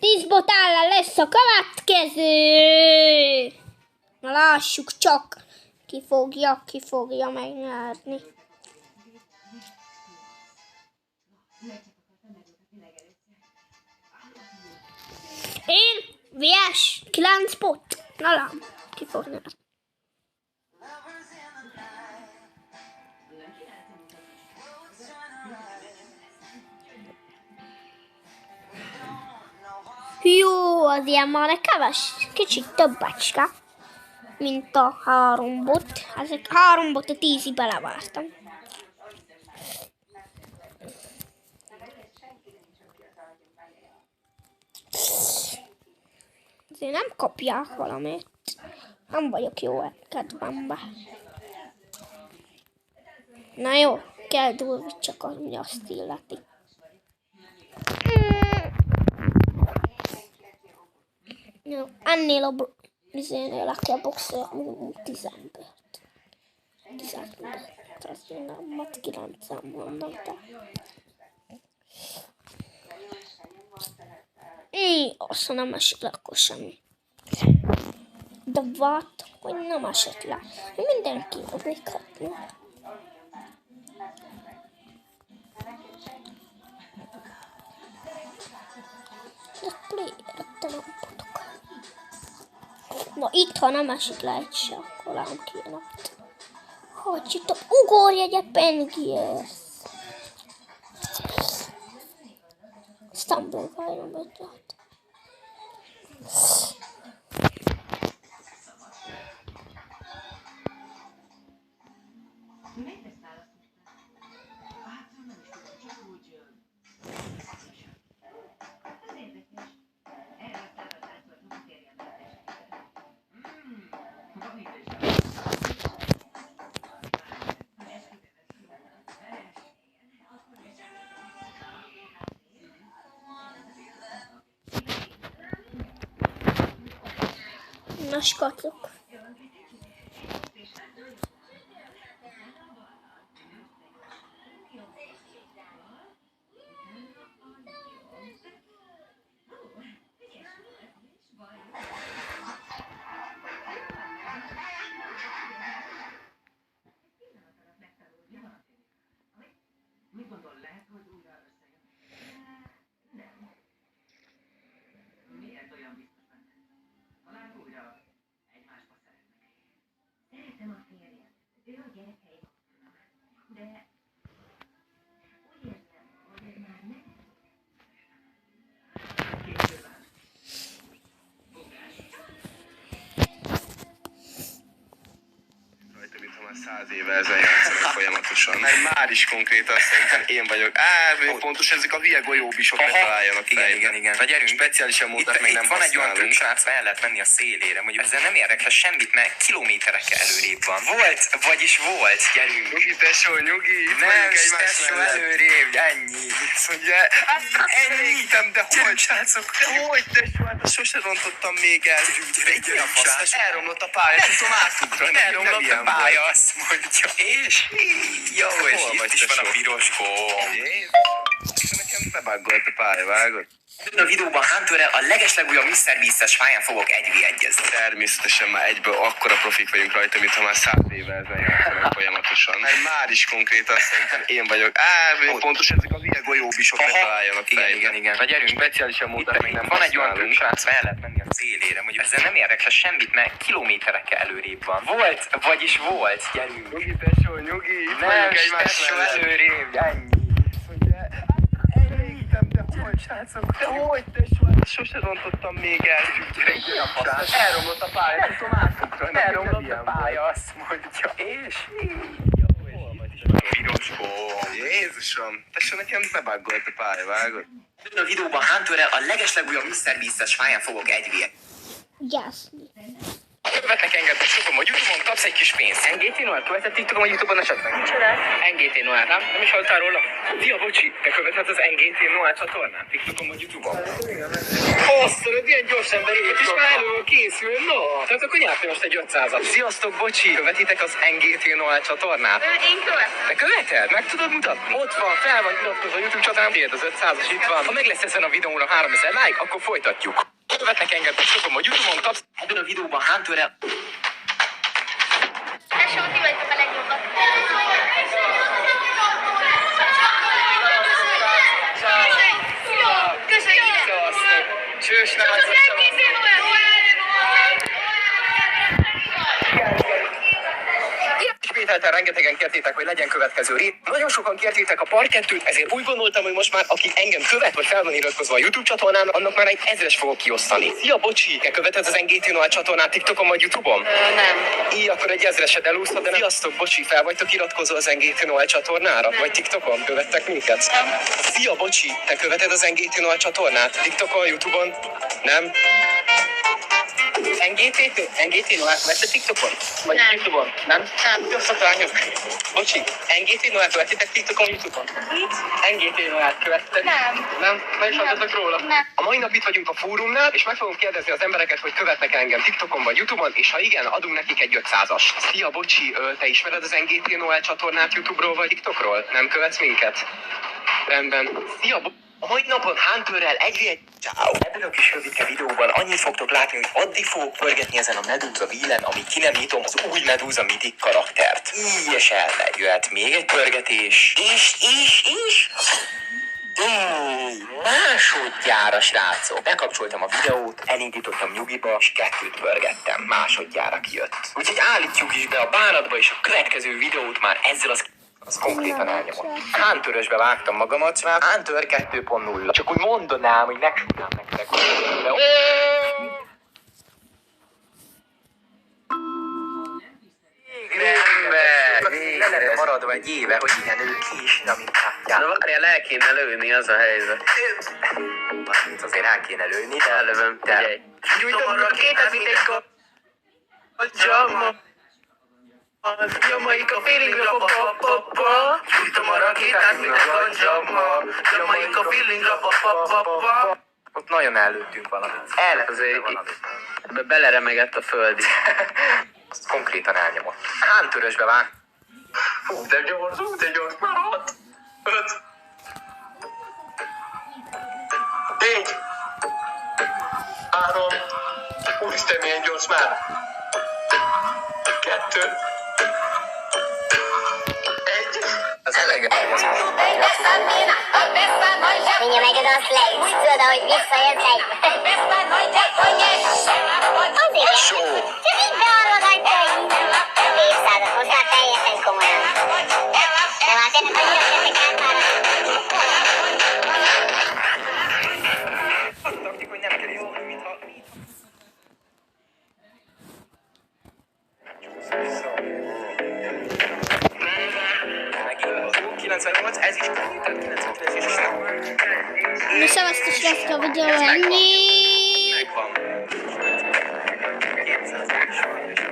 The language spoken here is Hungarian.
10 bot ellen lesz a következő. Na lássuk csak, ki fogja megnyerni. Én vs 9 bot. Na lám, ki fog nyerni. Jó, az ilyen már egy kicsit több becske, mint a 3 bot. Ezek 3 botot 10-ig belevártam. Azért nem kapják valamit. Nem vagyok jó kedvembe. Na jó, kell durva csak az, mi azt illeti. Jó, ennél a bizonynél, aki a boxer 10 embert. 10 embert. Tehát én nem 9-en mondom, de... Azt nem esik le, akkor semmi. De what? Hogy nem esett le. Mindenki oblighatni. De playerre nem podok. Na itt, ha nem esik le egy se, akkor rám kéne. Hogy itt a ugorjegyet Pengiers. Stumble Guy-on ötlet. Na, skatlok. Mit gondol, lehet, hogy újra összejön? Nem. Miért olyan biztos benne? Talán újra egymásba szeretnek. Szeretem a férjet. Ő a gyerekeim. De úgy érzem, hogy ez már nem. Rajta, mintha már 100 éve ezen játszanak folyamatosan. Mert már is konkrétan szerintem én vagyok. Pontosan ezek a hülye golyóbisok ne találjanak fejbe. Igen. Na gyerünk, Speciálisan módot még nem van egy olyan használunk. srác, el lehet menni a szélére. Mondjuk ezzel nem érdekes semmit, mert kilométerekkel előrébb van. Volt, gyerünk. Nyugi, tesó, nyugi. Itt Nem, vagyunk egymás tesó, mellett. előrébb, ennyi. Azt mondja, elégtem, de hogy, srácok? De hogy, tesó? Hát azt sose rontottam még el. Elromlott a pályát, átugrani. Elromlott a pálya, azt mondja. És? Jó, és Hol vagy, itt is van a tesó? piros gomb. Nekem bebuggolt a pálya, vágod? A videóban Hunterrel a legeslegújabb Mr. Beast-es pályán fogok 1v1-ezni. Természetesen már egyből akkora profik vagyunk rajta, mintha már 100 éve ezen játszanak folyamatosan. Mert már is konkrétan szerintem én vagyok. Pontosan ezek a hülye golyóbisok ne találjanak fejbe. Igen. Na gyerünk, Speciálisan módot még nem van egy olyan használunk. srác, el lehet menni a célére. Mondjuk ezzel nem érdekes semmit, mert kilométerekkel előrébb van. Volt, gyerünk. Nyugi, tesó, nyugi. Itt Nem, vagyunk egymás tesó, mellett. előrébb, ennyi. Azt mondja, elégtem, de hogy, srácok? De hogy, tesó? Hát sose rontottam még el. Elromlott a pálya, átugrani. Elromlott a pálya, azt mondja. És? Piros gomb. Jézusom, tesó, nekem bebuggolt a pálya, vágod? A videóban Hunterrel a legeslegújabb Mr. Beast-es pályán fogok 1v1. Gyászni. Követnek engem sokan a YouTube-on, kapsz egy kis pénzt. NGT Noel, követett TikTokon a YouTube-on esetleg? NGT Noel, nem is hallottál róla? Dia, bocsi, te követed az NGT Noel csatornán, TikTokon vagy YouTube-on? Azt mondod, ilyen gyors ember itt is már elő készül, no. Tehát akkor nyertél most egy 500-at. Sziasztok, bocsi, követitek az NGT Noel csatornát? Én követem. Te követed? Meg tudod mutatni? Ott van, fel van iratkozva a YouTube csatornám, tiéd az 500-as itt van. Ha meg lesz ezen a videóra 3000 like, akkor folytatjuk. Követnek engem, sokan a YouTube-on, kapsz ebben a videóban Hunterrel. Tesó, ti vagytok a legjobbak. Köszönjük! Csős, nem Ismételten rengetegen kértétek, hogy legyen következő rét. Nagyon sokan kértétek a part 2-t, ezért úgy gondoltam, hogy most már aki engem követ, vagy fel van iratkozva a YouTube csatornán, annak már egy 1000-es fogok kiosztani. Szia, bocsi! Te követed az NGT Noel csatornát TikTokon vagy YouTube-on? Nem. Így akkor egy 1000-eset elúsztad, de nem. Sziasztok, bocsi! Fel vagytok iratkozva az NGT Noel csatornára? Vagy TikTokon? Követtek minket? Nem. Szia, bocsi! Te követed az NGT Noel csatornát? TikTokon, YouTube-on? Nem? NGT Noel követed TikTokon? Vagy Nem. YouTube-on? Nem? Nem. Összetaláljuk. Bocsi, NGT Noel követitek TikTokon, YouTube-on? NGT Noel követitek? Nem. Nem? Meg is hallottatok róla? Nem. A mai nap itt vagyunk a fórumnál, és meg fogom kérdezni az embereket, hogy követnek engem TikTokon vagy YouTube-on, és ha igen, adunk nekik egy 500-as. Szia, bocsi, te ismered az NGT Noel csatornát YouTube-ról vagy TikTokról? Nem követsz minket? Rendben. Szia, a mai napon Hunterrel egy Ciao. Ebben a kis rövidke videóban annyit fogtok látni, hogy addig fogok pörgetni ezen a Medúza Wheel-en, amíg ki nem nyitom az új Medúza Mythic karaktert. És elmegy, jöhet még egy pörgetés. És... Másodjára, srácok. Bekapcsoltam a videót, elindítottam nyugiba, és 2-t pörgettem. Másodjára kijött. Úgyhogy állítjuk is be a bánatba, és a következő videót már ezzel az konkrétan elnyomott. Hunterösbe vágtam magamat, már Hunter 2.0. Csak úgy mondanám, hogy megsúgám nektek. Végre maradva egy éve, hogy ilyen ő ki is nyomíthatják. Na várjál, el kéne lőni, az a helyzet. Itt azért el kéne lőni. Ellövöm, figyelj. Gyújtom a rakétát, mint egy kacsama. Nyomaik a feelingra, pa-pa-pa-pa. Gyújtom a rakétát, mint egy kacsama. Nyomaik a feelingra, pa-pa-pa-pa. Ott nagyon ellőttünk valamit. Azért ebbe beleremegett a föld. Azt konkrétan elnyomott. Hunterösbe vág. Hú, de gyors, már 6. 5. 4. 3. Úristen, milyen gyors már. 2. 1. Az elege. Mindjárt megadott le, úgy tudod, ahogy visszajössz egy... Az igen. Csak így behallogatja, hogy évszázad hozzá teljesen komolyan. De már tényleg annyira szeretek át már. Azt tartik, hogy nem kell izolni, mintha... Megint 98, ez is könnyű, tehát 99 is nem. No szevasztok, srácok, a videó ennyi. Megvan.